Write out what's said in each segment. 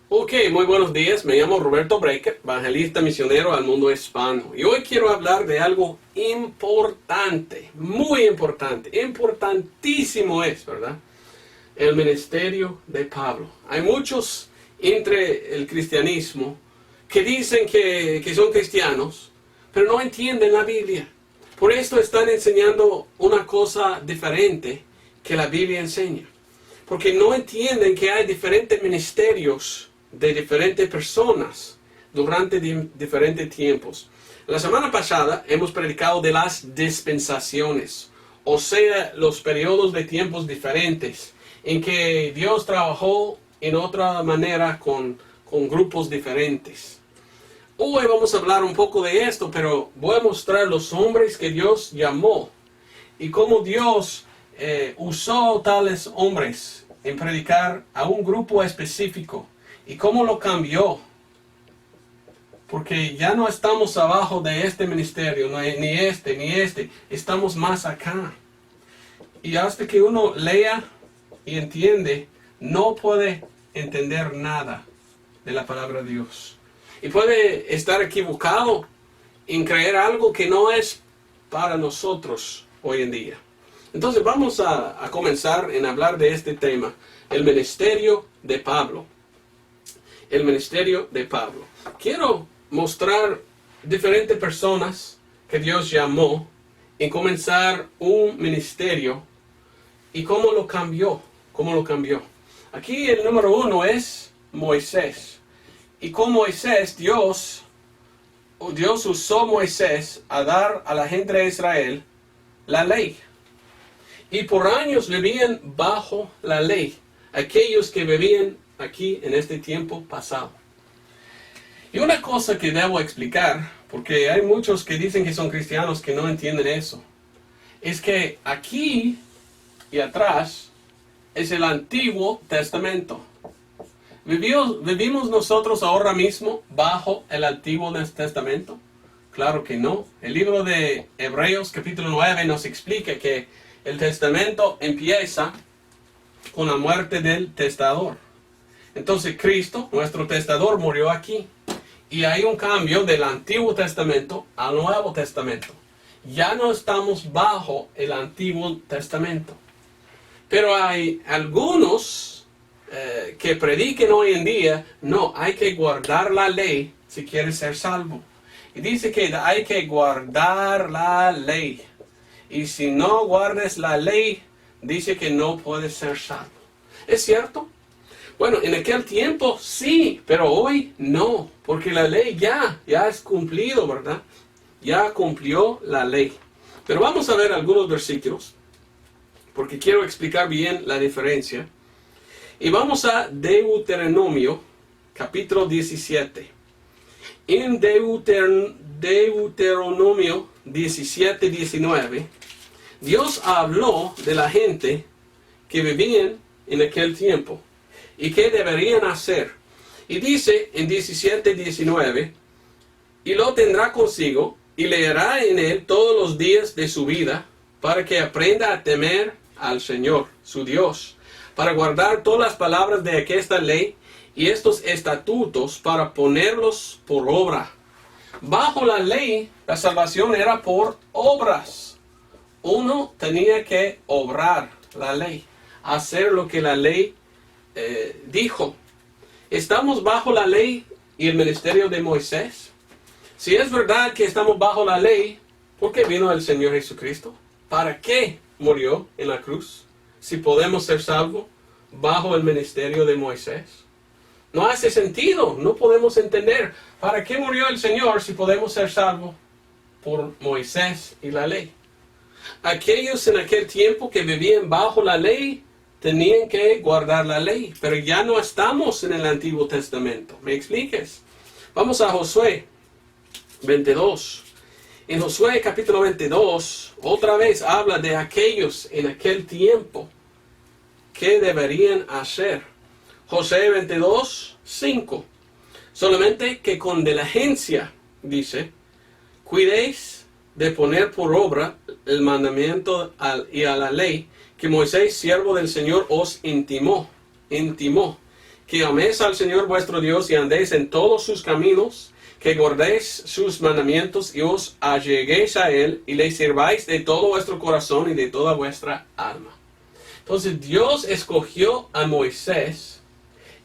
Ok, muy buenos días. Me llamo Roberto Breker, evangelista misionero al mundo hispano. Y hoy quiero hablar de algo importante, muy importante, importantísimo es, ¿verdad? El ministerio de Pablo. Hay muchos entre el cristianismo que dicen que son cristianos, pero no entienden la Biblia. Por esto están enseñando una cosa diferente que la Biblia enseña. Porque no entienden que hay diferentes ministerios de diferentes personas durante diferentes tiempos. La semana pasada hemos predicado de las dispensaciones, o sea, los periodos de tiempos diferentes en que Dios trabajó en otra manera con grupos diferentes. Hoy vamos a hablar un poco de esto, pero voy a mostrar los hombres que Dios llamó y cómo Dios usó tales hombres en predicar a un grupo específico y cómo lo cambió. Porque ya no estamos abajo de este ministerio, ni este, estamos más acá. Y hasta que uno lea y entiende, no puede entender nada de la palabra de Dios. Y puede estar equivocado en creer algo que no es para nosotros hoy en día. Entonces vamos a comenzar en hablar de este tema, el ministerio de Pablo. El ministerio de Pablo. Quiero mostrar diferentes personas que Dios llamó en comenzar un ministerio y cómo lo cambió. Aquí el número 1 es Moisés. Y con Moisés, Dios usó a Moisés a dar a la gente de Israel la ley. Y por años vivían bajo la ley, aquellos que vivían aquí en este tiempo pasado. Y una cosa que debo explicar, porque hay muchos que dicen que son cristianos que no entienden eso, es que aquí y atrás es el Antiguo Testamento. ¿Vivimos nosotros ahora mismo bajo el Antiguo Testamento? Claro que no. El libro de Hebreos capítulo 9 nos explica que el testamento empieza con la muerte del testador. Entonces Cristo, nuestro testador, murió aquí. Y hay un cambio del Antiguo Testamento al Nuevo Testamento. Ya no estamos bajo el Antiguo Testamento. Pero hay algunos que prediquen hoy en día, no, hay que guardar la ley si quieres ser salvo. Y dice que hay que guardar la ley. Y si no guardes la ley, dice que no puedes ser salvo. ¿Es cierto? Bueno, en aquel tiempo sí, pero hoy no, porque la ley ya es cumplido, ¿verdad? Ya cumplió la ley. Pero vamos a ver algunos versículos, porque quiero explicar bien la diferencia. Y vamos a Deuteronomio, capítulo 17. En Deuteronomio 17, 19, Dios habló de la gente que vivían en aquel tiempo y qué deberían hacer. Y dice en 17, 19, y lo tendrá consigo y leerá en él todos los días de su vida para que aprenda a temer al Señor, su Dios, para guardar todas las palabras de aquesta ley y estos estatutos para ponerlos por obra. Bajo la ley, la salvación era por obras. Uno tenía que obrar la ley, hacer lo que la ley dijo. ¿Estamos bajo la ley y el ministerio de Moisés? Si es verdad que estamos bajo la ley, ¿por qué vino el Señor Jesucristo? ¿Para qué murió en la cruz? Si podemos ser salvos bajo el ministerio de Moisés. No hace sentido, no podemos entender. ¿Para qué murió el Señor si podemos ser salvos por Moisés y la ley? Aquellos en aquel tiempo que vivían bajo la ley tenían que guardar la ley, pero ya no estamos en el Antiguo Testamento. ¿Me expliques? Vamos a Josué 22. En Josué capítulo 22, otra vez habla de aquellos en aquel tiempo que deberían hacer. Josué 22, 5. Solamente que con diligencia, dice, cuidéis de poner por obra el mandamiento y a la ley que Moisés, siervo del Señor, os intimó. que améis al Señor vuestro Dios y andéis en todos sus caminos, que guardéis sus mandamientos y os alleguéis a Él y le sirváis de todo vuestro corazón y de toda vuestra alma. Entonces Dios escogió a Moisés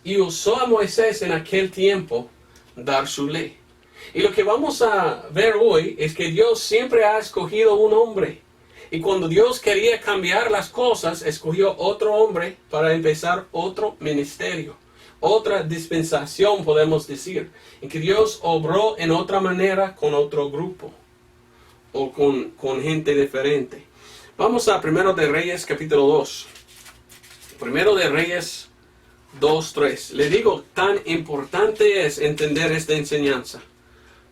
y usó a Moisés en aquel tiempo dar su ley. Y lo que vamos a ver hoy es que Dios siempre ha escogido un hombre. Y cuando Dios quería cambiar las cosas, escogió otro hombre para empezar otro ministerio. Otra dispensación, podemos decir. En que Dios obró en otra manera con otro grupo. O con gente diferente. Vamos a Primero de Reyes, capítulo 2. Primero de Reyes 2:3. Le digo, tan importante es entender esta enseñanza.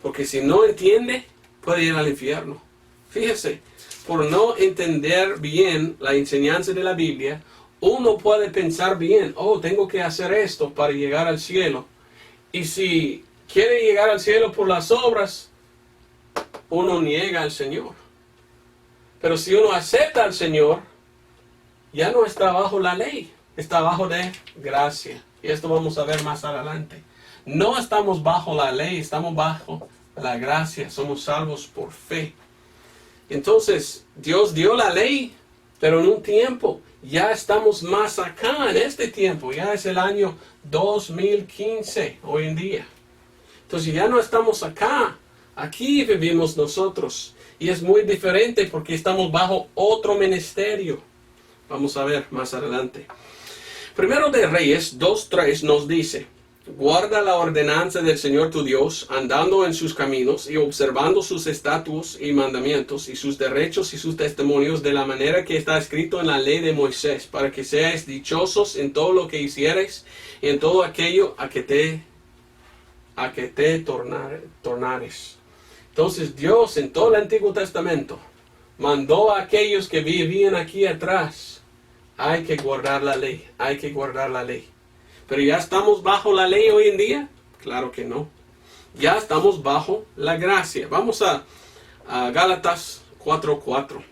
Porque si no entiende, puede ir al infierno. Fíjese, por no entender bien la enseñanza de la Biblia, uno puede pensar bien, oh, tengo que hacer esto para llegar al cielo. Y si quiere llegar al cielo por las obras, uno niega al Señor. Pero si uno acepta al Señor, ya no está bajo la ley, está bajo de gracia. Y esto vamos a ver más adelante. No estamos bajo la ley, estamos bajo la gracia. Somos salvos por fe. Entonces, Dios dio la ley, pero en un tiempo. Ya estamos más acá en este tiempo. Ya es el año 2015 hoy en día. Entonces ya no estamos acá. Aquí vivimos nosotros. Y es muy diferente porque estamos bajo otro ministerio. Vamos a ver más adelante. Primero de Reyes 2:3 nos dice: guarda la ordenanza del Señor tu Dios, andando en sus caminos y observando sus estatutos y mandamientos y sus derechos y sus testimonios de la manera que está escrito en la ley de Moisés, para que seáis dichosos en todo lo que hiciereis y en todo aquello a que te tornares. Entonces Dios en todo el Antiguo Testamento mandó a aquellos que vivían aquí atrás: hay que guardar la ley, hay que guardar la ley. ¿Pero ya estamos bajo la ley hoy en día? Claro que no. Ya estamos bajo la gracia. Vamos a Gálatas 4:4.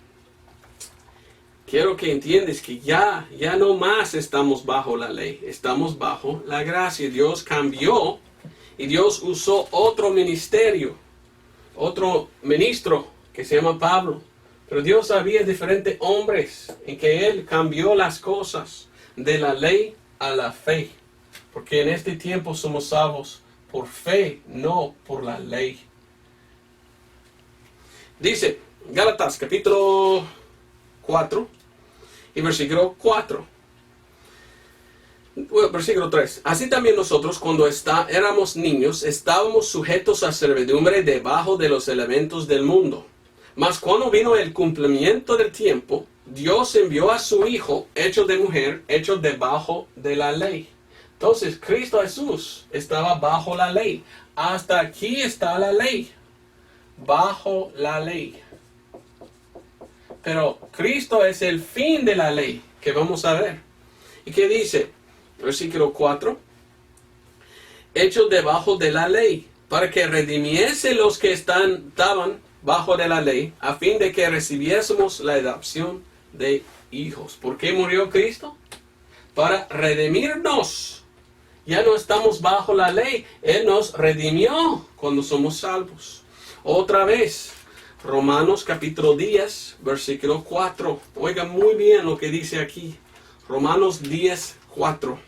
Quiero que entiendas que ya no más estamos bajo la ley. Estamos bajo la gracia. Dios cambió y Dios usó otro ministerio, otro ministro que se llama Pablo. Pero Dios había diferentes hombres en que Él cambió las cosas de la ley a la fe. Porque en este tiempo somos salvos por fe, no por la ley. Dice Gálatas capítulo 4 y versículo 4. Versículo 3. Así también nosotros, cuando éramos niños, estábamos sujetos a servidumbre debajo de los elementos del mundo. Mas cuando vino el cumplimiento del tiempo, Dios envió a su Hijo, hecho de mujer, hecho debajo de la ley. Entonces, Cristo Jesús estaba bajo la ley. Hasta aquí está la ley. Bajo la ley. Pero Cristo es el fin de la ley, que vamos a ver. ¿Y qué dice? Versículo 4. Hecho debajo de la ley, para que redimiese los que estaban bajo de la ley, a fin de que recibiésemos la adopción de hijos. ¿Por qué murió Cristo? Para redimirnos. Ya no estamos bajo la ley. Él nos redimió cuando somos salvos. Otra vez, Romanos capítulo 10, versículo 4. Oiga muy bien lo que dice aquí. Romanos 10, 4.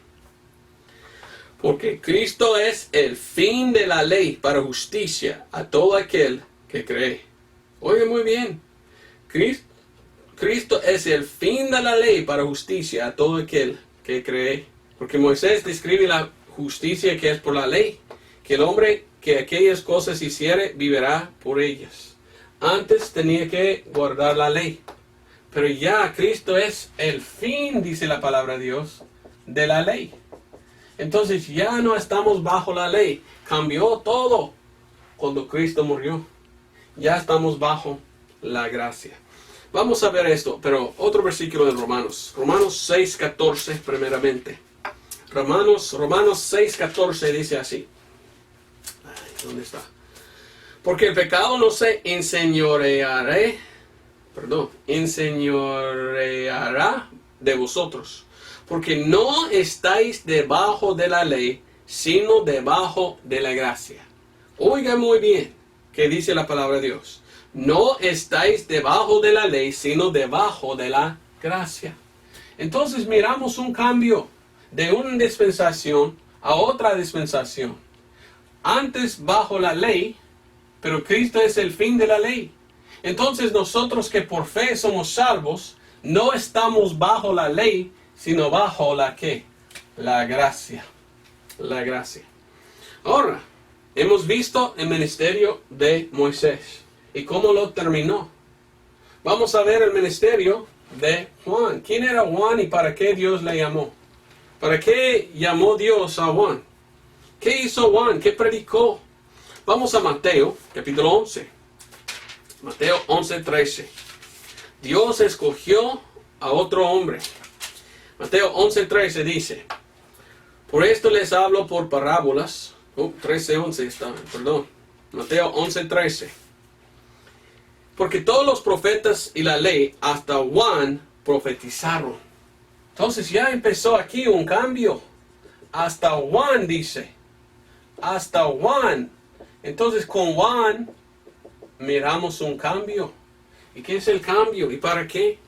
Porque Cristo es el fin de la ley para justicia a todo aquel que cree. Oiga muy bien. Cristo es el fin de la ley para justicia a todo aquel que cree. Porque Moisés describe la justicia que es por la ley. Que el hombre que aquellas cosas hiciere vivirá por ellas. Antes tenía que guardar la ley. Pero ya Cristo es el fin, dice la palabra de Dios, de la ley. Entonces ya no estamos bajo la ley. Cambió todo cuando Cristo murió. Ya estamos bajo la gracia. Vamos a ver esto, pero otro versículo de Romanos. Romanos 6:14 primeramente. Romanos 6:14 dice así. ¿Dónde está? Porque el pecado no se enseñoreará de vosotros, porque no estáis debajo de la ley, sino debajo de la gracia. Oiga muy bien que dice la palabra de Dios. No estáis debajo de la ley, sino debajo de la gracia. Entonces miramos un cambio de una dispensación a otra dispensación. Antes bajo la ley, pero Cristo es el fin de la ley. Entonces nosotros que por fe somos salvos, no estamos bajo la ley, sino bajo la ¿qué? La gracia. La gracia. Ahora, hemos visto el ministerio de Moisés y cómo lo terminó. Vamos a ver el ministerio de Juan. ¿Quién era Juan y para qué Dios le llamó? ¿Para qué llamó Dios a Juan? ¿Qué hizo Juan? ¿Qué predicó? Vamos a Mateo, capítulo 11. Mateo 11:13. Dios escogió a otro hombre. Mateo 11:13 dice: por esto les hablo por parábolas. 13:11 está, perdón. Mateo 11:13. Porque todos los profetas y la ley hasta Juan profetizaron. Entonces ya empezó aquí un cambio. Hasta Juan dice. Hasta Juan. Entonces con Juan miramos un cambio. ¿Y qué es el cambio? ¿Y para qué?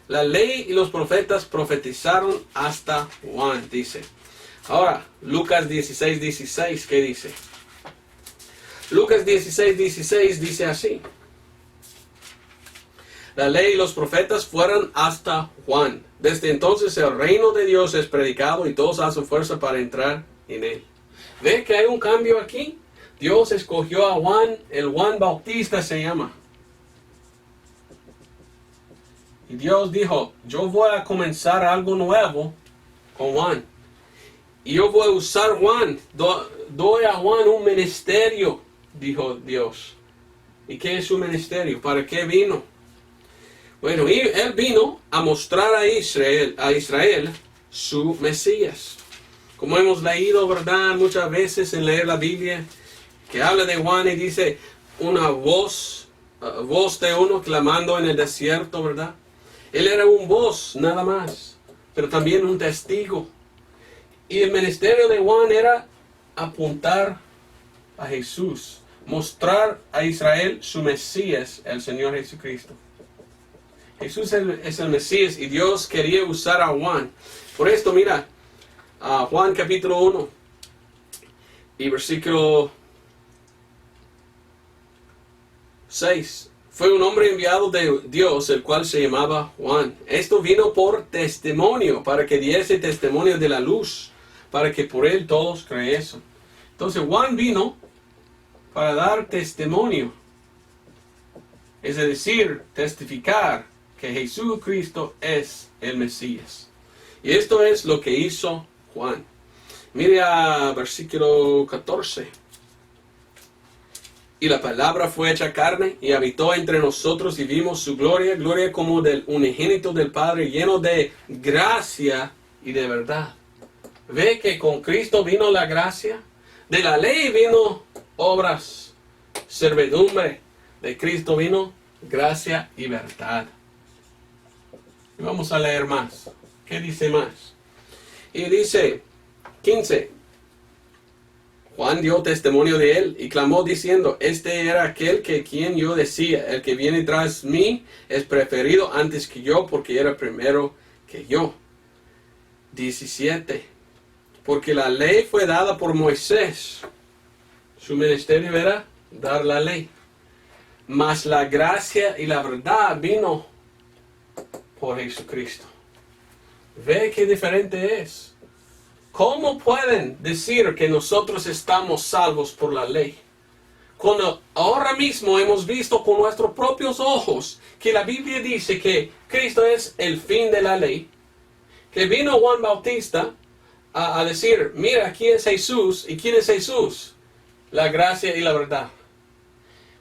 La ley y los profetas profetizaron hasta Juan, dice. Ahora, Lucas 16:16, ¿qué dice? Lucas 16:16 dice así. La ley y los profetas fueron hasta Juan. Desde entonces el reino de Dios es predicado y todos hacen fuerza para entrar en él. ¿Ve que hay un cambio aquí? Dios escogió a Juan, el Juan Bautista se llama. Y Dios dijo, yo voy a comenzar algo nuevo con Juan. Y yo voy a usar Juan. Doy a Juan un ministerio, dijo Dios. ¿Y qué es su ministerio? ¿Para qué vino? Bueno, y él vino a mostrar a Israel su Mesías. Como hemos leído, ¿verdad? Muchas veces en leer la Biblia, que habla de Juan y dice una voz de uno clamando en el desierto, ¿verdad? Él era un voz, nada más, pero también un testigo. Y el ministerio de Juan era apuntar a Jesús, mostrar a Israel su Mesías, el Señor Jesucristo. Jesús es el Mesías y Dios quería usar a Juan. Por esto, mira, Juan capítulo 1 y versículo 6. Fue un hombre enviado de Dios, el cual se llamaba Juan. Esto vino por testimonio, para que diese testimonio de la luz, para que por él todos creyesen. Entonces Juan vino para dar testimonio. Es decir, testificar que Jesucristo es el Mesías. Y esto es lo que hizo Juan. Mire a versículo 14. Y la palabra fue hecha carne y habitó entre nosotros y vimos su gloria, gloria como del unigénito del Padre, lleno de gracia y de verdad. ¿Ve que con Cristo vino la gracia? De la ley vino obras, servidumbre. De Cristo vino gracia y verdad. Y vamos a leer más. ¿Qué dice más? Y dice 15. Juan dio testimonio de él y clamó diciendo, este era aquel que quien yo decía, el que viene tras mí es preferido antes que yo porque era primero que yo. 17. Porque la ley fue dada por Moisés. Su ministerio era dar la ley. Mas la gracia y la verdad vino por Jesucristo. ¿Ve qué diferente es? ¿Cómo pueden decir que nosotros estamos salvos por la ley? Cuando ahora mismo hemos visto con nuestros propios ojos que la Biblia dice que Cristo es el fin de la ley, que vino Juan Bautista a decir, mira, aquí es Jesús. ¿Y quién es Jesús? La gracia y la verdad.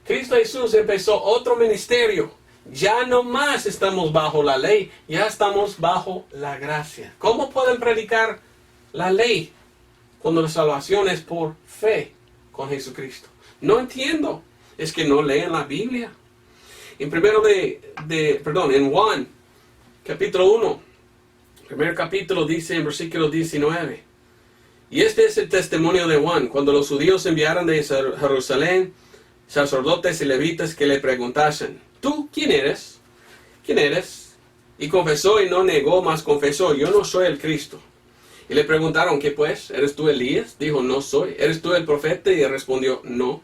Cristo Jesús empezó otro ministerio. Ya no más estamos bajo la ley, ya estamos bajo la gracia. ¿Cómo pueden predicar la ley cuando la salvación es por fe con Jesucristo? No entiendo. Es que no leen la Biblia. En Juan, capítulo 1, Primer capítulo dice en versículo 19. Y este es el testimonio de Juan, cuando los judíos enviaron de Jerusalén sacerdotes y levitas que le preguntasen: ¿tú quién eres? ¿Quién eres? Y confesó y no negó, mas confesó: yo no soy el Cristo. Y le preguntaron: ¿qué pues? ¿Eres tú Elías? Dijo: no soy. ¿Eres tú el profeta? Y él respondió: no.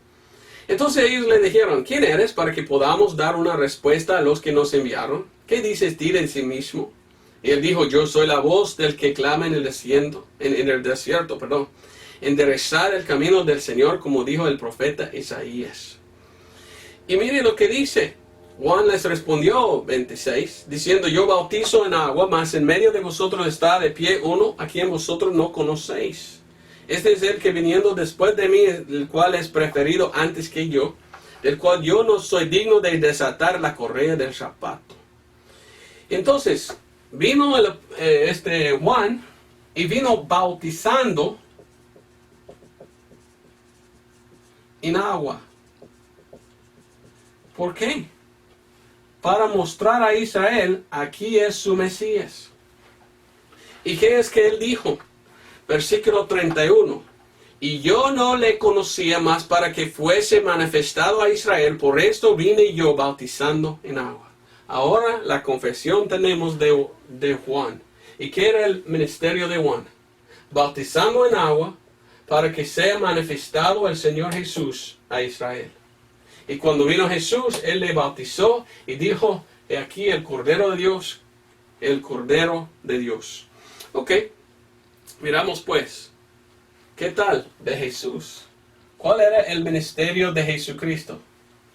Entonces ellos le dijeron: ¿quién eres? Para que podamos dar una respuesta a los que nos enviaron. ¿Qué dices tú de sí mismo? Y él dijo: yo soy la voz del que clama en el desierto, enderezar el camino del Señor, como dijo el profeta Isaías. Y mire lo que dice. Juan les respondió, 26, diciendo: yo bautizo en agua, mas en medio de vosotros está de pie uno a quien vosotros no conocéis. Este es el que viniendo después de mí, el cual es preferido antes que yo, del cual yo no soy digno de desatar la correa del zapato. Entonces, vino Juan y vino bautizando en agua. ¿Por qué? Para mostrar a Israel: aquí es su Mesías. ¿Y qué es que él dijo? Versículo 31. Y yo no le conocía más para que fuese manifestado a Israel, por esto vine yo bautizando en agua. Ahora la confesión tenemos de Juan. ¿Y qué era el ministerio de Juan? Bautizando en agua para que sea manifestado el Señor Jesús a Israel. Y cuando vino Jesús, él le bautizó y dijo: he aquí el Cordero de Dios, el Cordero de Dios. Ok, miramos pues, ¿qué tal de Jesús? ¿Cuál era el ministerio de Jesucristo?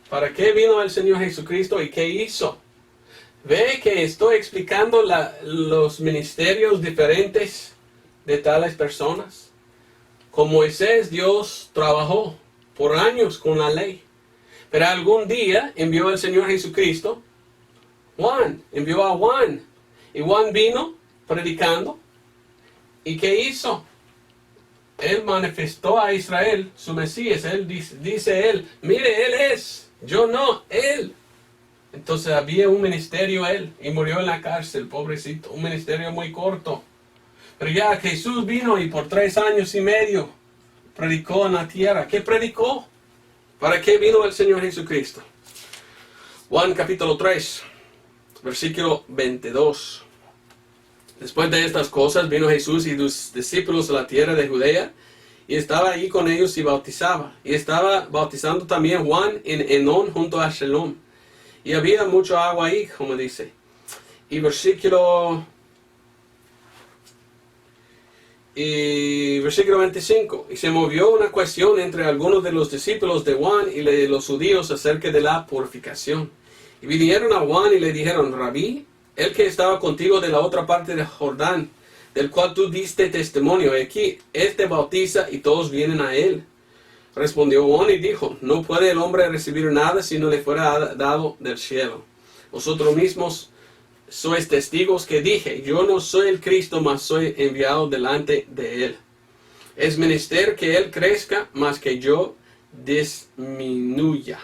¿Para qué vino el Señor Jesucristo y qué hizo? Ve que estoy explicando los ministerios diferentes de tales personas. Con Moisés, Dios trabajó por años con la ley. Pero algún día envió el Señor Jesucristo. Envió a Juan. Y Juan vino predicando. ¿Y qué hizo? Él manifestó a Israel su Mesías. Él dice él: mire, él es, yo no, él. Entonces había un ministerio él. Y murió en la cárcel, pobrecito. Un ministerio muy corto. Pero ya Jesús vino y por 3 años y medio predicó en la tierra. ¿Qué predicó? ¿Para qué vino el Señor Jesucristo? Juan capítulo 3, versículo 22. Después de estas cosas vino Jesús y sus discípulos a la tierra de Judea, y estaba ahí con ellos y bautizaba. Y estaba bautizando también Juan en Enón junto a Shalom. Y había mucho agua ahí, como dice. Y versículo 25. Y se movió una cuestión entre algunos de los discípulos de Juan y de los judíos acerca de la purificación. Y vinieron a Juan y le dijeron: Rabí, el que estaba contigo de la otra parte del Jordán, del cual tú diste testimonio, aquí este bautiza y todos vienen a él. Respondió Juan y dijo: no puede el hombre recibir nada si no le fuera dado del cielo. Vosotros mismos sois testigos que dije: yo no soy el Cristo, mas soy enviado delante de él. Es menester que él crezca, mas que yo disminuya.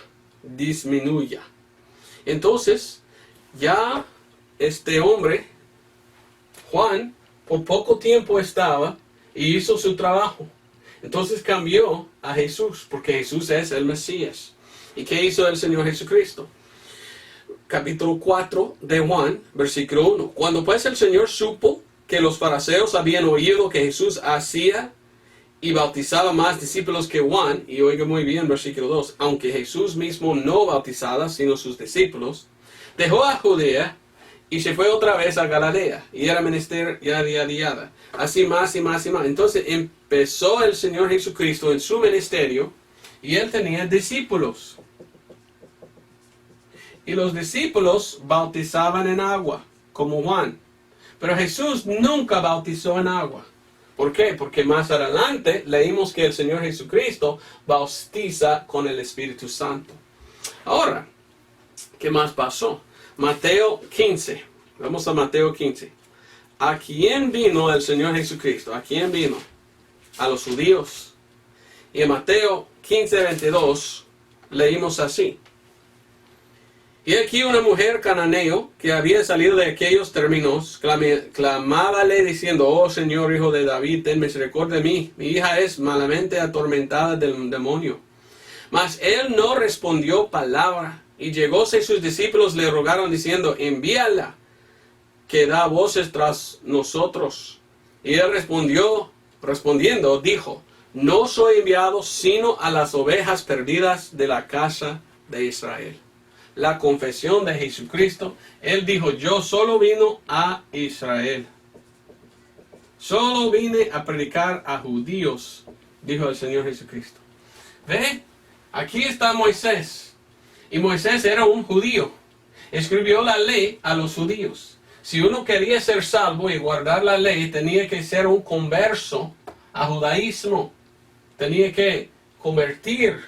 Entonces, ya este hombre, Juan, por poco tiempo estaba y hizo su trabajo. Entonces cambió a Jesús, porque Jesús es el Mesías. ¿Y qué hizo el Señor Jesucristo? Capítulo 4 de Juan, versículo 1. Cuando pues el Señor supo que los fariseos habían oído que Jesús hacía y bautizaba más discípulos que Juan, y oiga muy bien, versículo 2, aunque Jesús mismo no bautizaba, sino sus discípulos, dejó a Judea y se fue otra vez a Galilea, y era menester yada. Así más y más y más. Entonces empezó el Señor Jesucristo en su ministerio, y él tenía discípulos. Y los discípulos bautizaban en agua, como Juan. Pero Jesús nunca bautizó en agua. ¿Por qué? Porque más adelante leímos que el Señor Jesucristo bautiza con el Espíritu Santo. Ahora, ¿qué más pasó? Mateo 15. Vamos a Mateo 15. ¿A quién vino el Señor Jesucristo? ¿A quién vino? A los judíos. Y en Mateo 15, 22 leímos así. Y aquí una mujer cananeo que había salido de aquellos términos, clamábale diciendo, oh Señor, hijo de David, ten misericordia de mí. Mi hija es malamente atormentada del demonio. Mas él no respondió palabra. Y llegóse sus discípulos le rogaron diciendo, envíala, que da voces tras nosotros. Y él respondiendo, dijo, no soy enviado sino a las ovejas perdidas de la casa de Israel. La confesión de Jesucristo, él dijo, yo solo vino a Israel. Solo vine a predicar a judíos, dijo el Señor Jesucristo. ¿Ve? Aquí está Moisés. Y Moisés era un judío. Escribió la ley a los judíos. Si uno quería ser salvo y guardar la ley, tenía que ser un converso a judaísmo. Tenía que convertir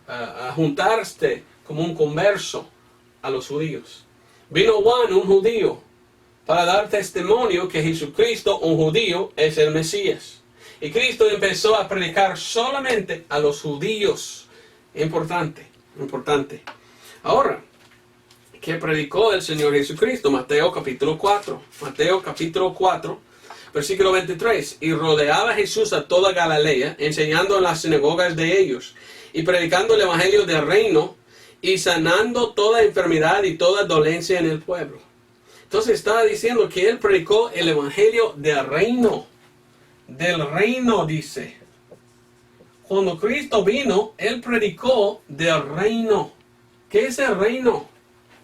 a juntarse como un converso a los judíos. Vino Juan, un judío, para dar testimonio que Jesucristo, un judío, es el Mesías. Y Cristo empezó a predicar solamente a los judíos. Importante. Ahora, ¿qué predicó el Señor Jesucristo? Mateo capítulo 4. Mateo capítulo 4, versículo 23. Y rodeaba Jesús a toda Galilea, enseñando en las sinagogas de ellos, y predicando el evangelio del reino, y sanando toda enfermedad y toda dolencia en el pueblo. Entonces estaba diciendo que él predicó el evangelio del reino. Del reino, dice. Cuando Cristo vino, él predicó del reino. ¿Qué es el reino?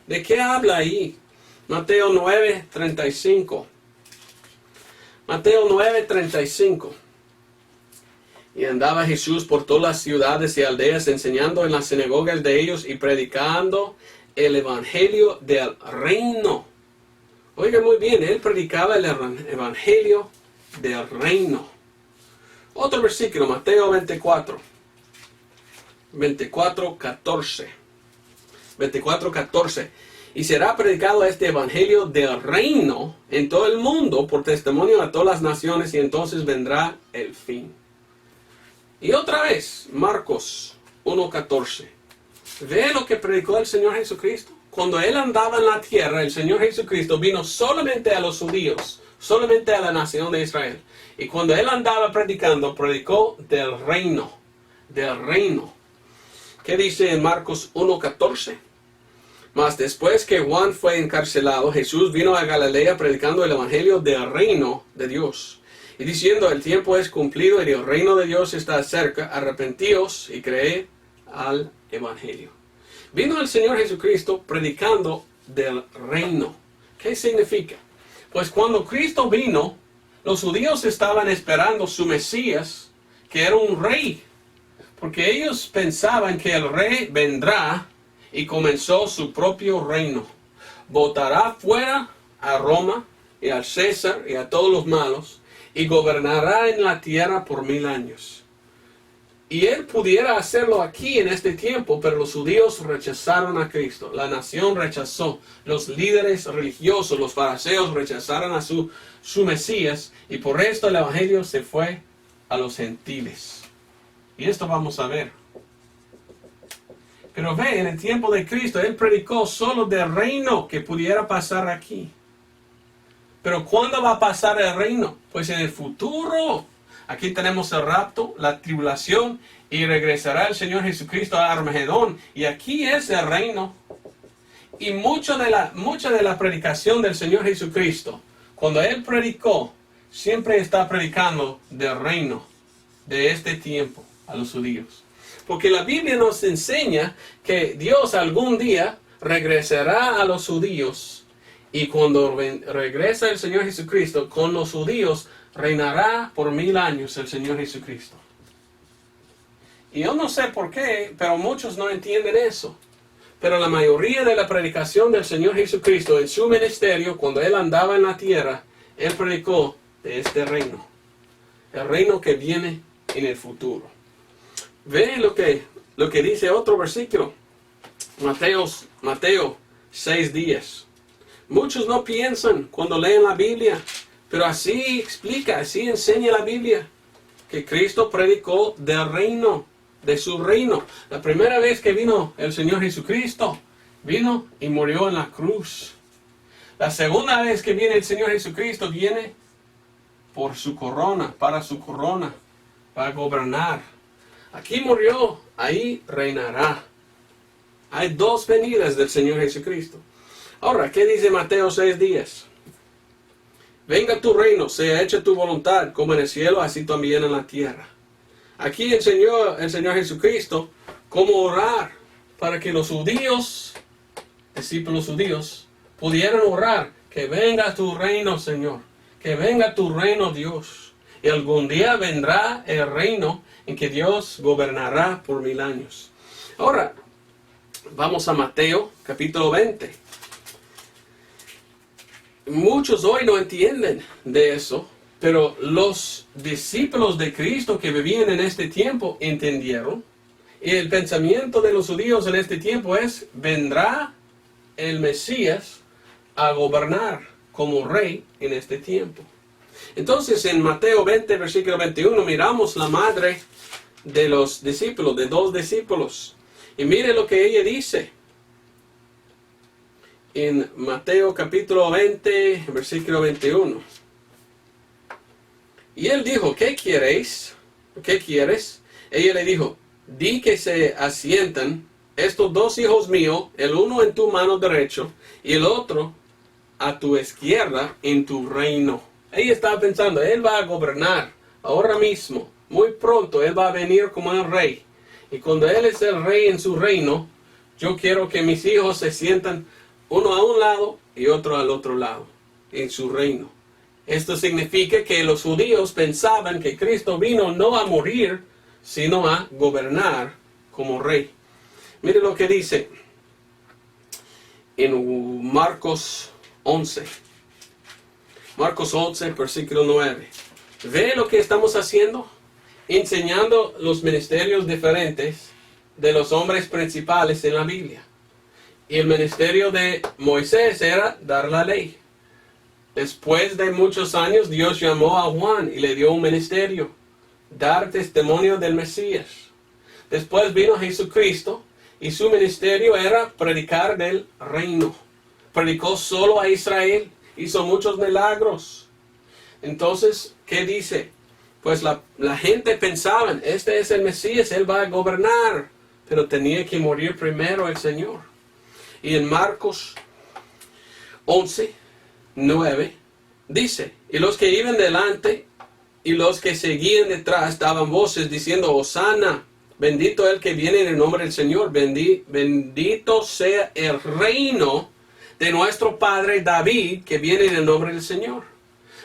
¿De qué habla ahí? Mateo 9:35. Mateo 9:35. Y andaba Jesús por todas las ciudades y aldeas, enseñando en las sinagogas de ellos y predicando el evangelio del reino. Oiga muy bien, él predicaba el evangelio del reino. Otro versículo, Mateo 24. 24:14. 24:14. Y será predicado este evangelio del reino en todo el mundo por testimonio a todas las naciones, y entonces vendrá el fin. Y otra vez, Marcos 1:14. ¿Ve lo que predicó el Señor Jesucristo? Cuando él andaba en la tierra, el Señor Jesucristo vino solamente a los judíos, solamente a la nación de Israel. Y cuando él andaba predicando, predicó del reino, del reino. ¿Qué dice en Marcos 1:14? Mas después que Juan fue encarcelado, Jesús vino a Galilea predicando el evangelio del reino de Dios, y diciendo, el tiempo es cumplido y el reino de Dios está cerca, arrepentíos y creed al evangelio. Vino el Señor Jesucristo predicando del reino. ¿Qué significa? Pues cuando Cristo vino, los judíos estaban esperando su Mesías, que era un rey, porque ellos pensaban que el rey vendrá y comenzó su propio reino. Botará fuera a Roma y al César y a todos los malos, y gobernará en la tierra por 1000 años. Y él pudiera hacerlo aquí en este tiempo, pero los judíos rechazaron a Cristo. La nación rechazó. Los líderes religiosos, los fariseos, rechazaron a su Mesías, y por esto el evangelio se fue a los gentiles. Y esto vamos a ver. Pero ve, en el tiempo de Cristo, él predicó solo del reino que pudiera pasar aquí. Pero ¿cuándo va a pasar el reino? Pues en el futuro. Aquí tenemos el rapto, la tribulación, y regresará el Señor Jesucristo a Armagedón. Y aquí es el reino. Y mucha de la predicación del Señor Jesucristo, cuando él predicó, siempre está predicando del reino de este tiempo a los judíos. Porque la Biblia nos enseña que Dios algún día regresará a los judíos. Y cuando regresa el Señor Jesucristo con los judíos, reinará por 1000 años el Señor Jesucristo. Y yo no sé por qué, pero muchos no entienden eso. Pero la mayoría de la predicación del Señor Jesucristo en su ministerio, cuando él andaba en la tierra, él predicó de este reino. El reino que viene en el futuro. Ve lo que dice otro versículo. Mateo 6:10. Muchos no piensan cuando leen la Biblia, pero así explica, así enseña la Biblia, que Cristo predicó del reino, de su reino. La primera vez que vino el Señor Jesucristo, vino y murió en la cruz. La segunda vez que viene el Señor Jesucristo viene por su corona, para su corona, para gobernar. Aquí murió, ahí reinará. Hay dos venidas del Señor Jesucristo. Ahora, ¿qué dice Mateo 6:10? Venga tu reino, sea hecha tu voluntad, como en el cielo, así también en la tierra. Aquí enseñó el Señor Jesucristo cómo orar para que los judíos, discípulos judíos, pudieran orar, que venga tu reino, Señor, que venga tu reino, Dios. Y algún día vendrá el reino en que Dios gobernará por 1000 años. Ahora, vamos a Mateo capítulo 20. Muchos hoy no entienden de eso, pero los discípulos de Cristo que vivían en este tiempo entendieron. Y el pensamiento de los judíos en este tiempo es, vendrá el Mesías a gobernar como rey en este tiempo. Entonces en Mateo 20, versículo 21, miramos la madre de los discípulos, de 2 discípulos. Y mire lo que ella dice. En Mateo capítulo 20, versículo 21. Y él dijo, ¿qué queréis? ¿Qué quieres? Ella le dijo, di que se asientan estos 2 hijos míos, el uno en tu mano derecha y el otro a tu izquierda en tu reino. Ella estaba pensando, él va a gobernar ahora mismo, muy pronto él va a venir como el rey. Y cuando él es el rey en su reino, yo quiero que mis hijos se sientan uno a un lado y otro al otro lado, en su reino. Esto significa que los judíos pensaban que Cristo vino no a morir, sino a gobernar como rey. Mire lo que dice en Marcos 11. Marcos 11, versículo 9. ¿Ve lo que estamos haciendo? Enseñando los ministerios diferentes de los hombres principales en la Biblia. Y el ministerio de Moisés era dar la ley. Después de muchos años, Dios llamó a Juan y le dio un ministerio, dar testimonio del Mesías. Después vino Jesucristo y su ministerio era predicar del reino. Predicó solo a Israel, hizo muchos milagros. Entonces, ¿qué dice? Pues la gente pensaba, este es el Mesías, él va a gobernar, pero tenía que morir primero el Señor. Y en Marcos 11, 9, dice, y los que iban delante y los que seguían detrás daban voces diciendo, Hosana, bendito el que viene en el nombre del Señor, bendito sea el reino de nuestro padre David que viene en el nombre del Señor.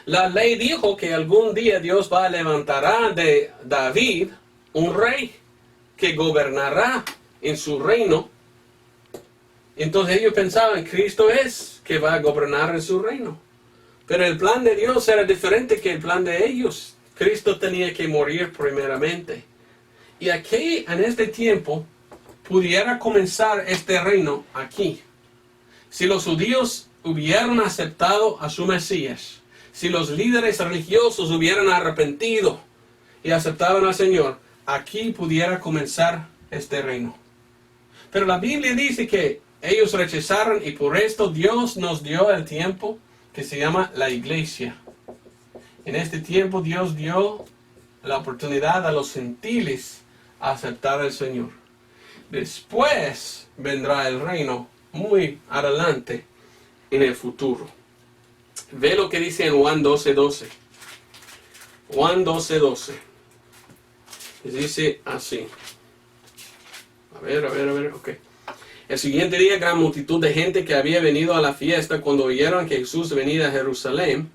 La ley dijo que algún día Dios va a levantar de David un rey que gobernará en su reino. Entonces ellos pensaban, Cristo es que va a gobernar en su reino. Pero el plan de Dios era diferente que el plan de ellos. Cristo tenía que morir primeramente. Y aquí, en este tiempo, pudiera comenzar este reino aquí. Si los judíos hubieran aceptado a su Mesías, si los líderes religiosos hubieran arrepentido y aceptaban al Señor, aquí pudiera comenzar este reino. Pero la Biblia dice que ellos rechazaron y por esto Dios nos dio el tiempo que se llama la iglesia. En este tiempo Dios dio la oportunidad a los gentiles a aceptar al Señor. Después vendrá el reino muy adelante en el futuro. Ve lo que dice en Juan 12:12. Juan 12:12. Dice así. A ver, ok. El siguiente día, gran multitud de gente que había venido a la fiesta, cuando oyeron que Jesús venía a Jerusalén,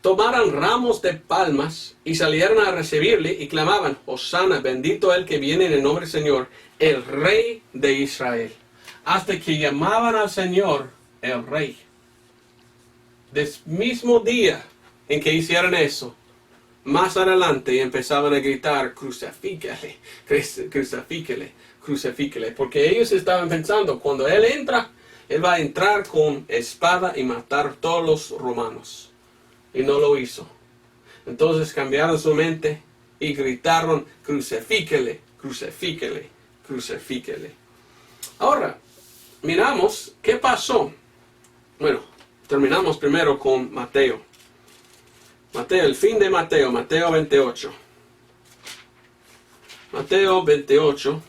tomaron ramos de palmas y salieron a recibirle y clamaban, Hosana, bendito el que viene en el nombre del Señor, el Rey de Israel. Hasta que llamaban al Señor el Rey. Del mismo día en que hicieron eso, más adelante empezaban a gritar, crucifíquele, crucifíquele, crucifíquele. Porque ellos estaban pensando, cuando Él entra, Él va a entrar con espada y matar todos los romanos. Y no lo hizo. Entonces cambiaron su mente y gritaron, crucifíquele, crucifíquele, crucifíquele. Ahora, miramos qué pasó. Bueno, terminamos primero con Mateo. Mateo, el fin de Mateo, Mateo 28. Mateo 28.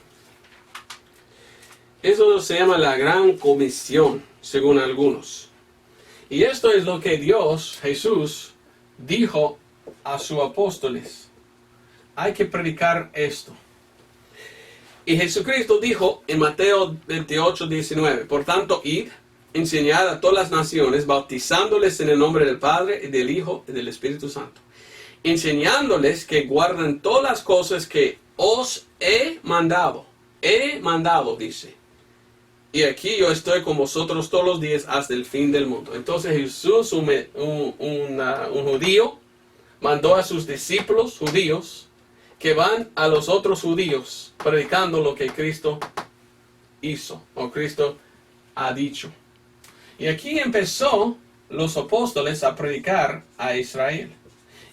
Eso se llama la gran comisión, según algunos. Y esto es lo que Dios, Jesús, dijo a sus apóstoles. Hay que predicar esto. Y Jesucristo dijo en Mateo 28, 19, por tanto, id, enseñad a todas las naciones, bautizándoles en el nombre del Padre, y del Hijo, y del Espíritu Santo. Enseñándoles que guarden todas las cosas que os he mandado. He mandado, dice. Y aquí yo estoy con vosotros todos los días hasta el fin del mundo. Entonces Jesús, un judío, mandó a sus discípulos judíos que van a los otros judíos predicando lo que Cristo hizo o Cristo ha dicho. Y aquí empezó los apóstoles a predicar a Israel.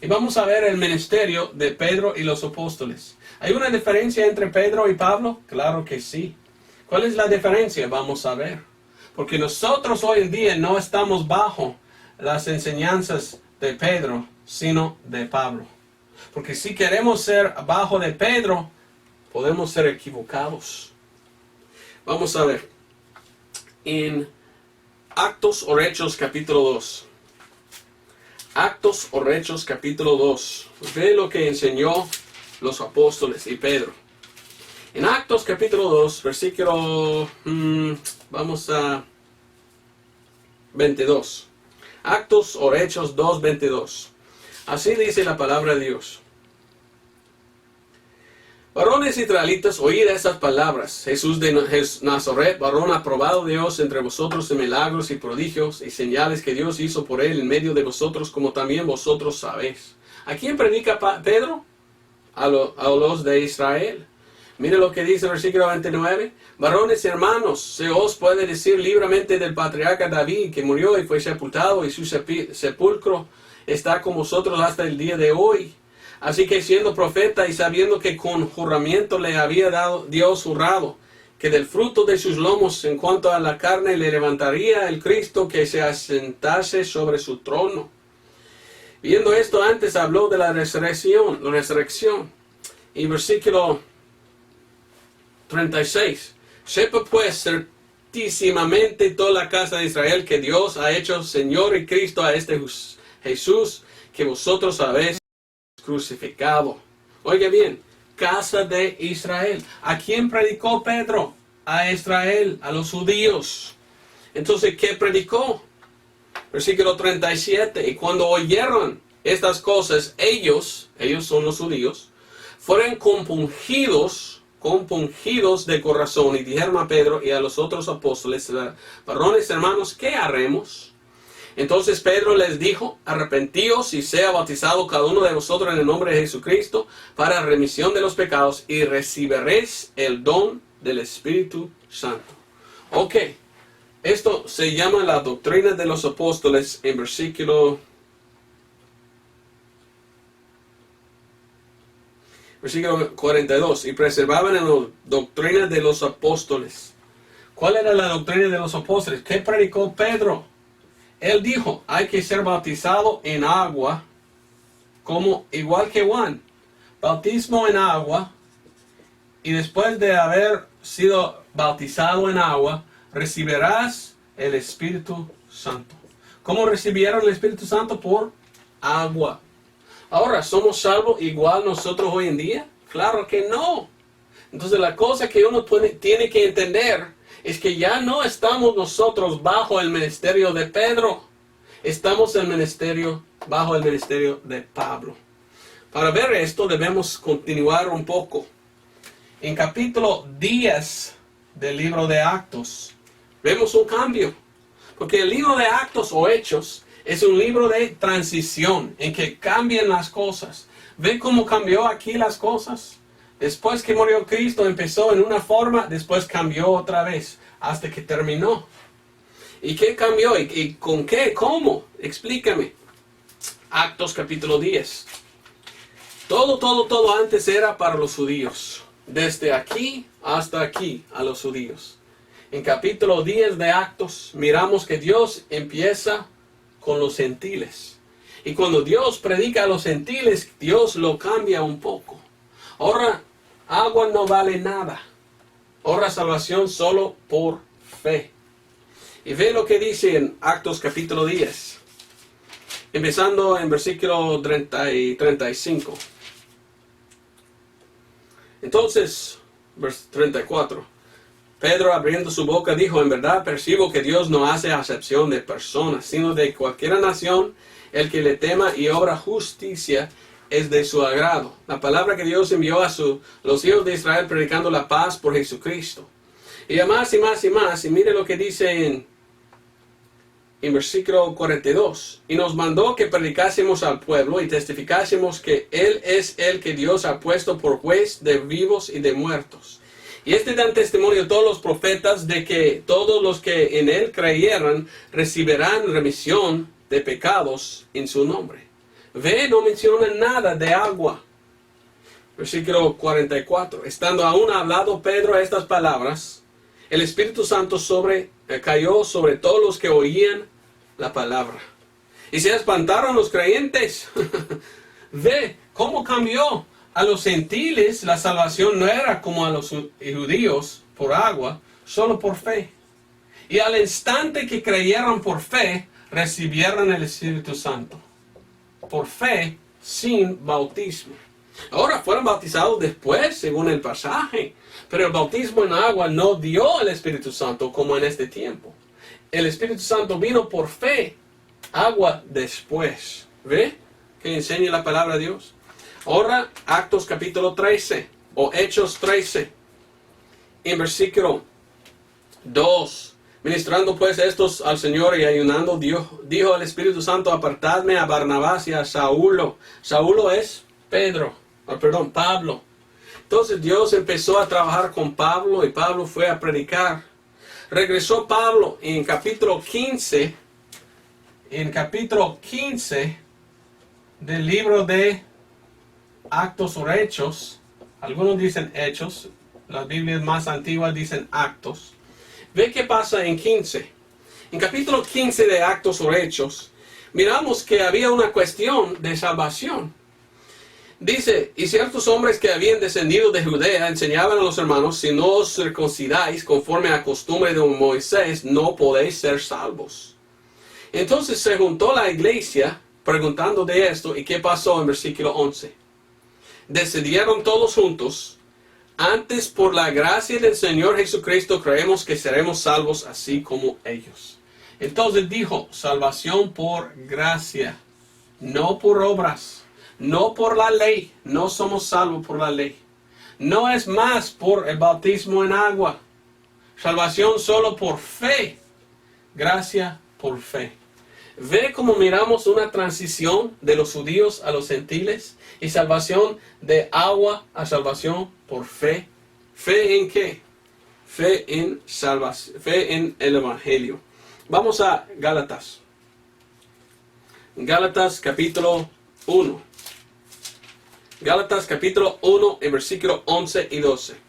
Y vamos a ver el ministerio de Pedro y los apóstoles. ¿Hay una diferencia entre Pedro y Pablo? Claro que sí. ¿Cuál es la diferencia? Vamos a ver. Porque nosotros hoy en día no estamos bajo las enseñanzas de Pedro, sino de Pablo. Porque si queremos ser bajo de Pedro, podemos ser equivocados. Vamos a ver. En Actos o Hechos capítulo 2. Actos o Hechos capítulo 2. Ve lo que enseñó los apóstoles y Pedro. En Actos capítulo 2, versículo, vamos a 22. Actos o Hechos 2, 22. Así dice la palabra de Dios. Varones israelitas, oíd estas palabras. Jesús de Nazaret, varón aprobado de Dios entre vosotros en milagros y prodigios y señales que Dios hizo por él en medio de vosotros, como también vosotros sabéis. ¿A quién predica Pedro? A los de Israel. Mire lo que dice el versículo 29. Varones y hermanos, se os puede decir libremente del patriarca David, que murió y fue sepultado, y su sepulcro está con vosotros hasta el día de hoy. Así que siendo profeta y sabiendo que con juramento le había dado Dios jurado, que del fruto de sus lomos en cuanto a la carne le levantaría el Cristo que se asentase sobre su trono. Viendo esto antes habló de la resurrección. Y versículo 36. Sepa pues certísimamente toda la casa de Israel que Dios ha hecho Señor y Cristo a este Jesús que vosotros habéis crucificado. Oiga bien, casa de Israel. ¿A quién predicó Pedro? A Israel, a los judíos. Entonces, ¿qué predicó? Versículo 37. Y cuando oyeron estas cosas, ellos son los judíos, fueron compungidos de corazón y dijeron a Pedro y a los otros apóstoles, varones hermanos, ¿qué haremos? Entonces Pedro les dijo, arrepentíos y sea bautizado cada uno de vosotros en el nombre de Jesucristo para remisión de los pecados y recibiréis el don del Espíritu Santo. Ok, esto se llama la doctrina de los apóstoles en versículo 42. Y preservaban en la doctrina de los apóstoles. ¿Cuál era la doctrina de los apóstoles? ¿Qué predicó Pedro? Él dijo, hay que ser bautizado en agua, como igual que Juan. Bautismo en agua, y después de haber sido bautizado en agua, recibirás el Espíritu Santo. ¿Cómo recibieron el Espíritu Santo? Por agua. Ahora, ¿somos salvos igual nosotros hoy en día? Claro que no. Entonces la cosa que uno tiene que entender es que ya no estamos nosotros bajo el ministerio de Pedro. Estamos bajo el ministerio de Pablo. Para ver esto debemos continuar un poco. En capítulo 10 del libro de Actos vemos un cambio. Porque el libro de Actos o Hechos es un libro de transición en que cambian las cosas. ¿Ven cómo cambió aquí las cosas? Después que murió Cristo empezó en una forma, después cambió otra vez, hasta que terminó. ¿Y qué cambió? ¿Y con qué? ¿Cómo? Explícame. Actos capítulo 10. Todo antes era para los judíos. Desde aquí hasta aquí a los judíos. En capítulo 10 de Actos miramos que Dios empieza con los gentiles. Y cuando Dios predica a los gentiles, Dios lo cambia un poco. Ahora, agua no vale nada. Ahora salvación solo por fe. Y ve lo que dice en Actos capítulo 10. Empezando en versículo 30 y 35. Entonces, versículo 34. Pedro, abriendo su boca, dijo: en verdad percibo que Dios no hace acepción de personas, sino de cualquier nación. El que le tema y obra justicia es de su agrado. La palabra que Dios envió a los hijos de Israel predicando la paz por Jesucristo. Y más y más y más. Y mire lo que dice en versículo 42. Y nos mandó que predicásemos al pueblo y testificásemos que Él es el que Dios ha puesto por juez de vivos y de muertos. Y dan testimonio todos los profetas de que todos los que en Él creyeran recibirán remisión de pecados en su nombre. Ve, no menciona nada de agua. Versículo 44. Estando aún hablado Pedro estas palabras, el Espíritu Santo cayó sobre todos los que oían la palabra. Y se espantaron los creyentes. Ve cómo cambió. A los gentiles la salvación no era como a los judíos por agua, solo por fe. Y al instante que creyeron por fe, recibieron el Espíritu Santo. Por fe, sin bautismo. Ahora fueron bautizados después, según el pasaje. Pero el bautismo en agua no dio el Espíritu Santo como en este tiempo. El Espíritu Santo vino por fe. Agua después. ¿Ve? Que enseña la palabra de Dios. Ahora, Actos capítulo 13. O Hechos 13. En versículo 2. Ministrando pues estos al Señor y ayunando, dijo el Espíritu Santo: apartadme a Barnabás y a Saulo. Saulo es Pablo. Entonces Dios empezó a trabajar con Pablo y Pablo fue a predicar. Regresó Pablo en capítulo 15. En capítulo 15 del libro de Actos o Hechos. Algunos dicen Hechos. Las Biblias más antiguas dicen Actos. Ve qué pasa en 15. En capítulo 15 de Actos o Hechos, miramos que había una cuestión de salvación. Dice: y ciertos hombres que habían descendido de Judea enseñaban a los hermanos: si no os circuncidáis conforme a la costumbre de Moisés, no podéis ser salvos. Entonces se juntó la iglesia preguntando de esto. ¿Y qué pasó en versículo 11? Decidieron todos juntos: antes por la gracia del Señor Jesucristo creemos que seremos salvos así como ellos. Entonces dijo: salvación por gracia, no por obras, no por la ley. No somos salvos por la ley. No es más por el bautismo en agua. Salvación solo por fe. Gracia por fe. Ve cómo miramos una transición de los judíos a los gentiles y salvación de agua a salvación por fe. ¿Fe en qué? Fe en salvación, fe en el Evangelio. Vamos a Gálatas. Gálatas capítulo 1. Gálatas capítulo 1 en versículo 11 y 12.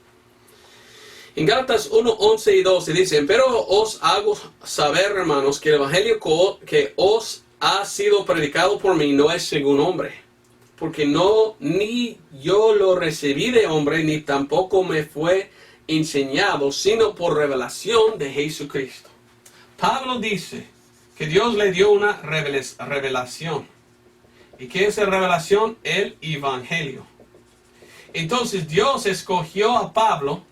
En Gálatas 1, 11 y 12 dicen: pero os hago saber, hermanos, que el Evangelio que os ha sido predicado por mí no es según hombre. Porque ni yo lo recibí de hombre, ni tampoco me fue enseñado, sino por revelación de Jesucristo. Pablo dice que Dios le dio una revelación. ¿Y qué es la revelación? El Evangelio. Entonces Dios escogió a Pablo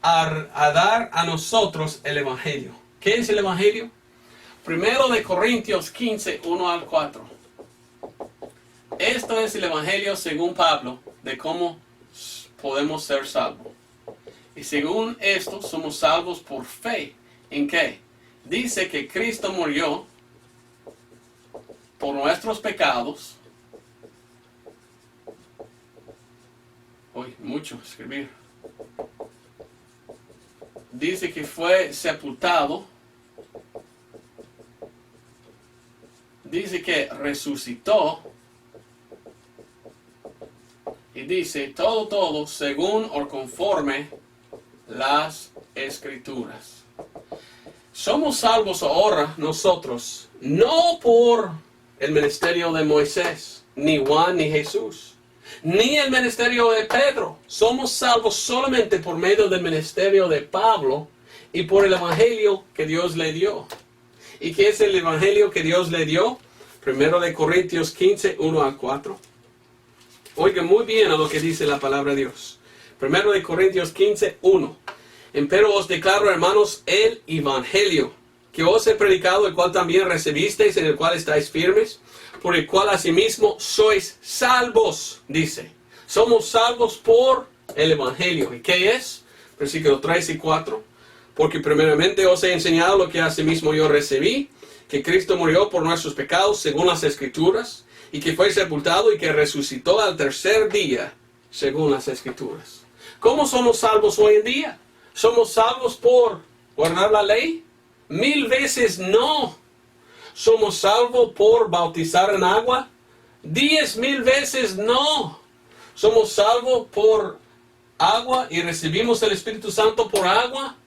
a dar a nosotros el Evangelio. ¿Qué es el Evangelio? Primero de Corintios 15, 1 al 4. Esto es el Evangelio según Pablo, de cómo podemos ser salvos. Y según esto, somos salvos por fe. ¿En qué? Dice que Cristo murió por nuestros pecados. Uy, mucho escribir. Dice que fue sepultado. Dice que resucitó. Y dice todo según o conforme las Escrituras. Somos salvos ahora nosotros, no por el ministerio de Moisés, ni Juan, ni Jesús, ni el ministerio de Pedro. Somos salvos solamente por medio del ministerio de Pablo y por el evangelio que Dios le dio. ¿Y qué es el evangelio que Dios le dio? 1 Corintios 15, 1 al 4. Oigan muy bien a lo que dice la palabra de Dios. 1 Corintios 15, 1. Empero os declaro, hermanos, el evangelio que os he predicado, el cual también recibisteis, en el cual estáis firmes, por el cual asimismo sois salvos, dice. Somos salvos por el evangelio. ¿Y qué es? Versículos 3 y 4. Porque primeramente os he enseñado lo que asimismo yo recibí, que Cristo murió por nuestros pecados según las Escrituras, y que fue sepultado y que resucitó al tercer día según las Escrituras. ¿Cómo somos salvos hoy en día? ¿Somos salvos por guardar la ley? 1000 veces no. ¿Somos salvos por bautizar en agua? 10,000 veces no. ¿Somos salvos por agua y recibimos el Espíritu Santo por agua?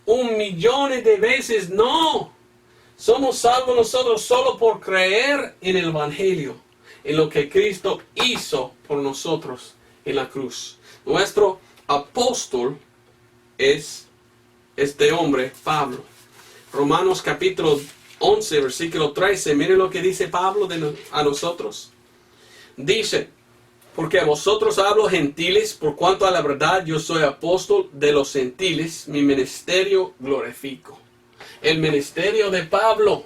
1,000,000 de veces no. Somos salvos nosotros solo por creer en el evangelio, en lo que Cristo hizo por nosotros en la cruz. Nuestro apóstol es este hombre, Pablo. Romanos capítulo 11, versículo 13. Miren lo que dice Pablo a nosotros. Dice: porque a vosotros hablo, gentiles, por cuanto a la verdad yo soy apóstol de los gentiles, mi ministerio glorifico. El ministerio de Pablo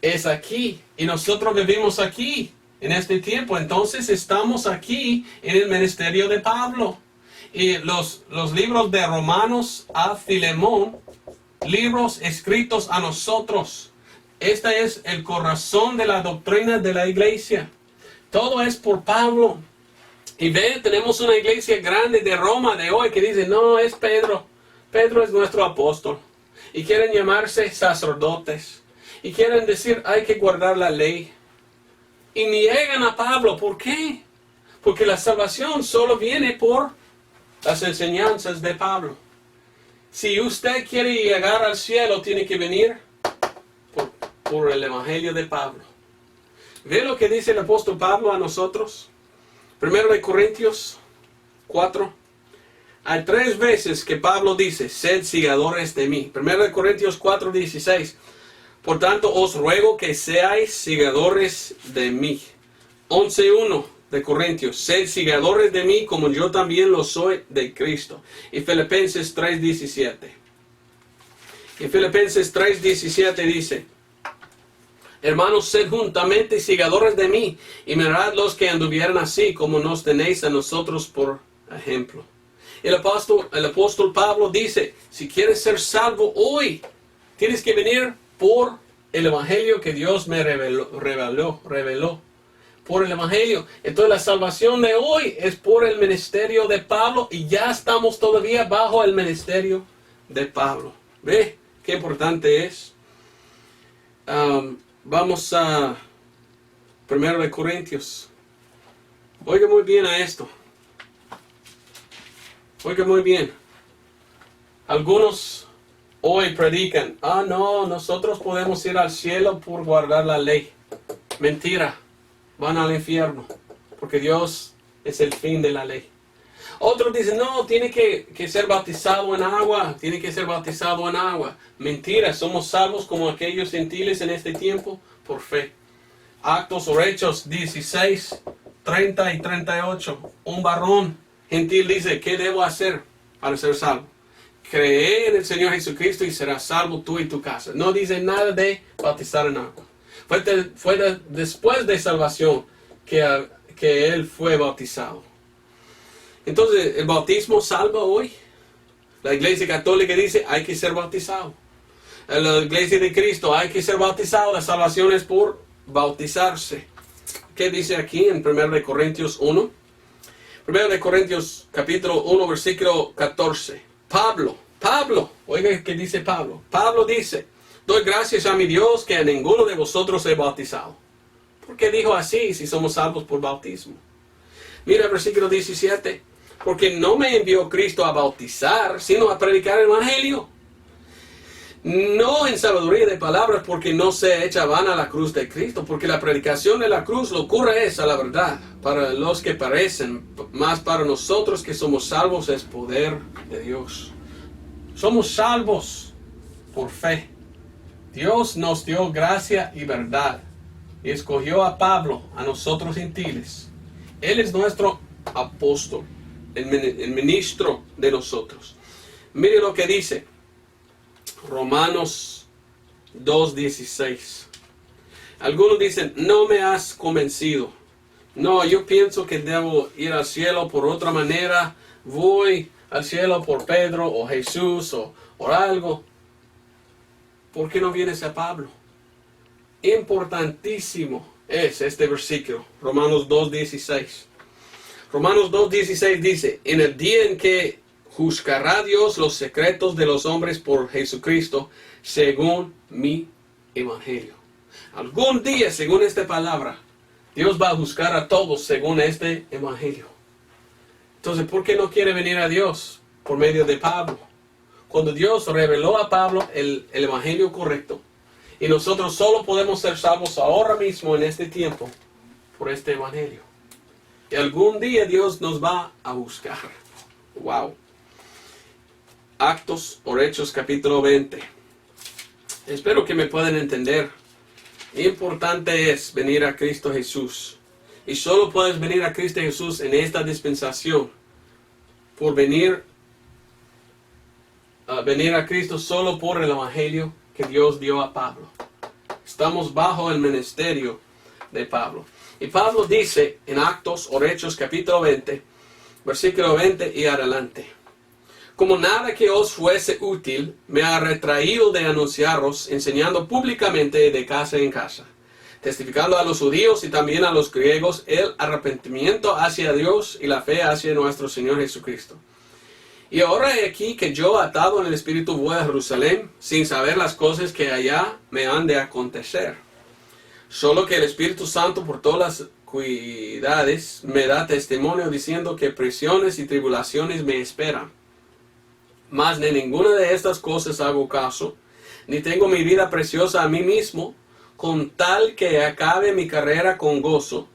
es aquí, y nosotros vivimos aquí en este tiempo. Entonces estamos aquí en el ministerio de Pablo. Y los libros de Romanos a Filemón, libros escritos a nosotros. Este es el corazón de la doctrina de la iglesia. Todo es por Pablo. Y ve, tenemos una iglesia grande de Roma de hoy que dice: no, es Pedro. Pedro es nuestro apóstol. Y quieren llamarse sacerdotes. Y quieren decir: hay que guardar la ley. Y niegan a Pablo. ¿Por qué? Porque la salvación solo viene por las enseñanzas de Pablo. Si usted quiere llegar al cielo, tiene que venir por el evangelio de Pablo. ¿Ve lo que dice el apóstol Pablo a nosotros? 1 Corintios 4. Hay 3 veces que Pablo dice: sed seguidores de mí. 1 Corintios 4, 16. Por tanto, os ruego que seáis seguidores de mí. 11:1 de Corintios: sed seguidores de mí como yo también lo soy de Cristo. Y Filipenses 3:17. En Filipenses 3:17 dice: hermanos, sed juntamente seguidores de mí, y mirad los que anduvieran así, como nos tenéis a nosotros por ejemplo. El apóstol Pablo dice: si quieres ser salvo hoy, tienes que venir por el evangelio que Dios me reveló. Por el evangelio. Entonces la salvación de hoy es por el ministerio de Pablo, y ya estamos todavía bajo el ministerio de Pablo. ¿Ve qué importante es? Vamos a 1 Corintios. Oiga muy bien a esto. Oiga muy bien. Algunos hoy predican: no, nosotros podemos ir al cielo por guardar la ley. Mentira. Van al infierno, porque Dios es el fin de la ley. Otros dicen: no, tiene que ser bautizado en agua. Tiene que ser bautizado en agua. Mentira, somos salvos como aquellos gentiles en este tiempo por fe. Actos o Hechos 16, 30 y 38. Un varón gentil dice: ¿qué debo hacer para ser salvo? Cree en el Señor Jesucristo y serás salvo tú y tu casa. No dice nada de bautizar en agua. Fue después de salvación que él fue bautizado. Entonces, ¿el bautismo salva hoy? La Iglesia Católica dice: hay que ser bautizado. La Iglesia de Cristo: hay que ser bautizado. La salvación es por bautizarse. ¿Qué dice aquí en 1 Corintios 1? 1 Corintios capítulo 1, versículo 14. Pablo, oiga qué dice Pablo. Pablo dice: doy gracias a mi Dios que a ninguno de vosotros he bautizado. ¿Por qué dijo así si somos salvos por bautismo? Mira el versículo 17. Porque no me envió Cristo a bautizar, sino a predicar el Evangelio. No en sabiduría de palabras, porque no se echa vana la cruz de Cristo, porque la predicación de la cruz locura es a la verdad, para los que parecen, más para nosotros que somos salvos es poder de Dios. Somos salvos por fe. Dios nos dio gracia y verdad, y escogió a Pablo, a nosotros gentiles. Él es nuestro apóstol, el ministro de nosotros. Mire lo que dice Romanos 2:16. Algunos dicen, no me has convencido. No, yo pienso que debo ir al cielo por otra manera. Voy al cielo por Pedro o Jesús o por algo. ¿Por qué no vienes a Pablo? Importantísimo es este versículo, Romanos 2:16. Romanos 2:16 dice, en el día en que juzgará Dios los secretos de los hombres por Jesucristo, según mi evangelio. Algún día, según esta palabra, Dios va a juzgar a todos según este evangelio. Entonces, ¿por qué no quiere venir a Dios por medio de Pablo? Cuando Dios reveló a Pablo el evangelio correcto, y nosotros solo podemos ser salvos ahora mismo en este tiempo por este evangelio. Y algún día Dios nos va a buscar. Wow. Actos o Hechos capítulo 20. Espero que me puedan entender. Importante es venir a Cristo Jesús. Y solo puedes venir a Cristo Jesús en esta dispensación. Por venir a Cristo solo por el evangelio que Dios dio a Pablo. Estamos bajo el ministerio de Pablo. Y Pablo dice en Actos o Hechos capítulo 20, versículo 20 y adelante. Como nada que os fuese útil, me ha retraído de anunciaros, enseñando públicamente de casa en casa, testificando a los judíos y también a los griegos el arrepentimiento hacia Dios y la fe hacia nuestro Señor Jesucristo. Y ahora he aquí que yo, atado en el Espíritu, voy a Jerusalén, sin saber las cosas que allá me han de acontecer. Solo que el Espíritu Santo, por todas las cuidades, me da testimonio diciendo que prisiones y tribulaciones me esperan. Mas de ninguna de estas cosas hago caso, ni tengo mi vida preciosa a mí mismo, con tal que acabe mi carrera con gozo,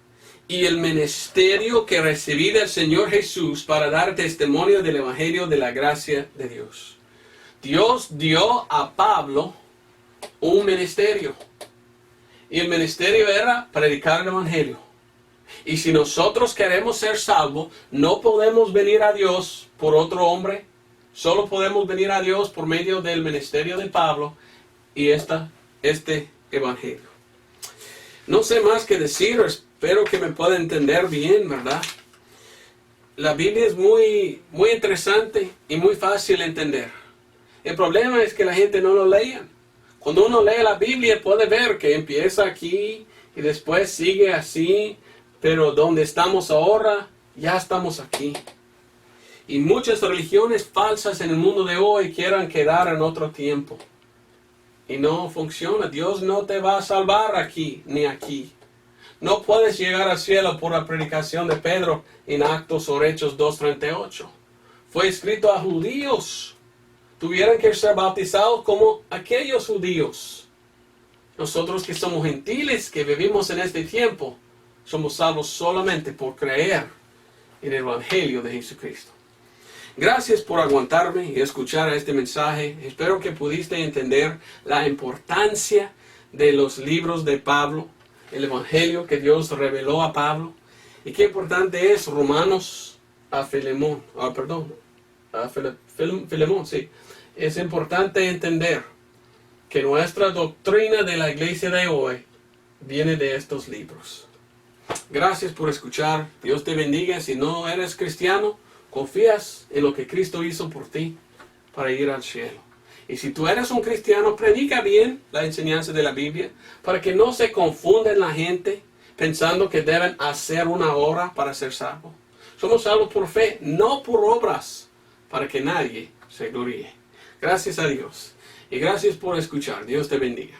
y el ministerio que recibí del Señor Jesús para dar testimonio del Evangelio de la gracia de Dios. Dios dio a Pablo un ministerio, y el ministerio era predicar el Evangelio. Y si nosotros queremos ser salvos, no podemos venir a Dios por otro hombre. Solo podemos venir a Dios por medio del ministerio de Pablo y este evangelio. No sé más que decir, espero que me pueda entender bien, ¿verdad? La Biblia es muy interesante y muy fácil de entender. El problema es que la gente no lo lea. Cuando uno lee la Biblia puede ver que empieza aquí y después sigue así, pero donde estamos ahora, ya estamos aquí. Y muchas religiones falsas en el mundo de hoy quieren quedar en otro tiempo. Y no funciona. Dios no te va a salvar aquí ni aquí. No puedes llegar al cielo por la predicación de Pedro en Actos o Hechos 2:38. Fue escrito a judíos. Tuvieron que ser bautizados como aquellos judíos. Nosotros que somos gentiles, que vivimos en este tiempo, somos salvos solamente por creer en el Evangelio de Jesucristo. Gracias por aguantarme y escuchar este mensaje. Espero que pudiste entender la importancia de los libros de Pablo, el Evangelio que Dios reveló a Pablo, y qué importante es Romanos a Filemón. Filemón, sí. Es importante entender que nuestra doctrina de la iglesia de hoy viene de estos libros. Gracias por escuchar. Dios te bendiga. Si no eres cristiano, confías en lo que Cristo hizo por ti para ir al cielo. Y si tú eres un cristiano, predica bien la enseñanza de la Biblia para que no se confunda la gente pensando que deben hacer una obra para ser salvos. Somos salvos por fe, no por obras, para que nadie se gloríe. Gracias a Dios. Y gracias por escuchar. Dios te bendiga.